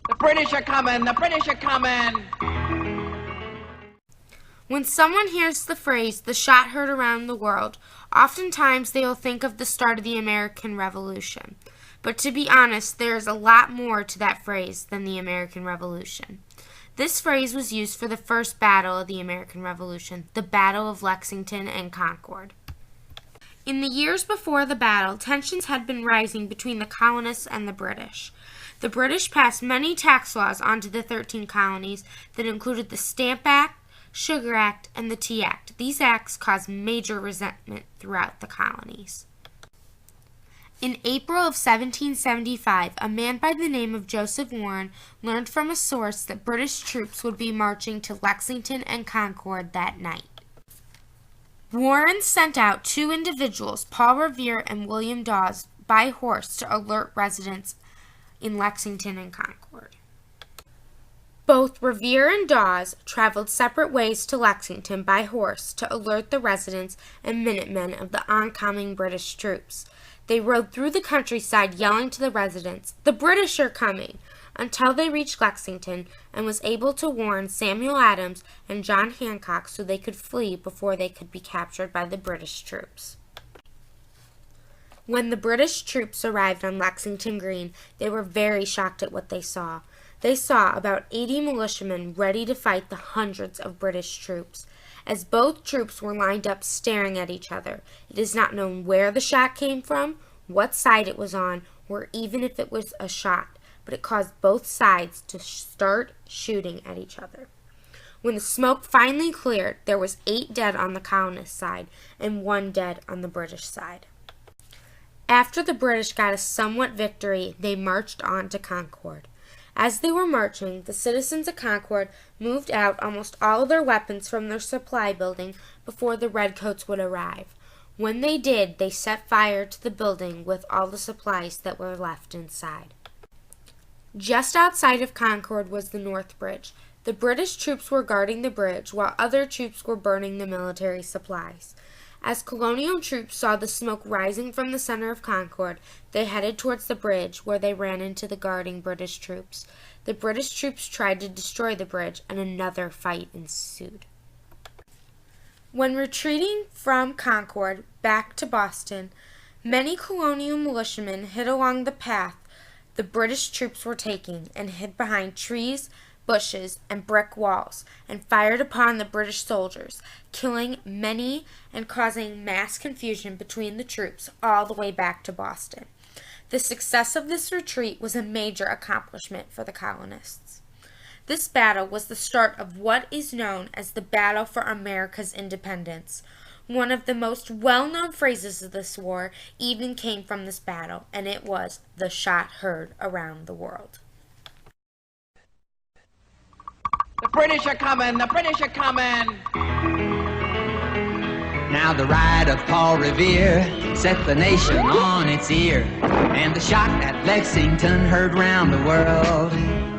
The British are coming! The British are coming! When someone hears the phrase, the shot heard around the world, oftentimes they will think of the start of the American Revolution. But to be honest, there is a lot more to that phrase than the American Revolution. This phrase was used for the first battle of the American Revolution, the Battle of Lexington and Concord. In the years before the battle, tensions had been rising between the colonists and the British. The British passed many tax laws onto the 13 colonies that included the Stamp Act, Sugar Act, and the Tea Act. These acts caused major resentment throughout the colonies. In April of 1775, a man by the name of Joseph Warren learned from a source that British troops would be marching to Lexington and Concord that night. Warren sent out two individuals, Paul Revere and William Dawes, by horse to alert residents in Lexington and Concord. Both Revere and Dawes traveled separate ways to Lexington by horse to alert the residents and Minutemen of the oncoming British troops. They rode through the countryside yelling to the residents, "The British are coming!" until they reached Lexington and was able to warn Samuel Adams and John Hancock so they could flee before they could be captured by the British troops. When the British troops arrived on Lexington Green, they were very shocked at what they saw. They saw about 80 militiamen ready to fight the hundreds of British troops. As both troops were lined up staring at each other, it is not known where the shot came from, what side it was on, or even if it was a shot, but it caused both sides to start shooting at each other. When the smoke finally cleared, there was 8 dead on the colonist side and 1 dead on the British side. After the British got a somewhat victory, they marched on to Concord. As they were marching, the citizens of Concord moved out almost all of their weapons from their supply building before the redcoats would arrive. When they did, they set fire to the building with all the supplies that were left inside. Just outside of Concord was the North Bridge. The British troops were guarding the bridge, while other troops were burning the military supplies. As colonial troops saw the smoke rising from the center of Concord, they headed towards the bridge, where they ran into the guarding British troops. The British troops tried to destroy the bridge, and another fight ensued. When retreating from Concord back to Boston, many colonial militiamen hid along the path the British troops were taking and hid behind trees, bushes, and brick walls, and fired upon the British soldiers, killing many and causing mass confusion between the troops all the way back to Boston. The success of this retreat was a major accomplishment for the colonists. This battle was the start of what is known as the Battle for America's Independence. One of the most well-known phrases of this war even came from this battle, and it was, "The shot heard around the world." The British are coming! The British are coming! Now the ride of Paul Revere set the nation on its ear, and the shot at Lexington heard round the world.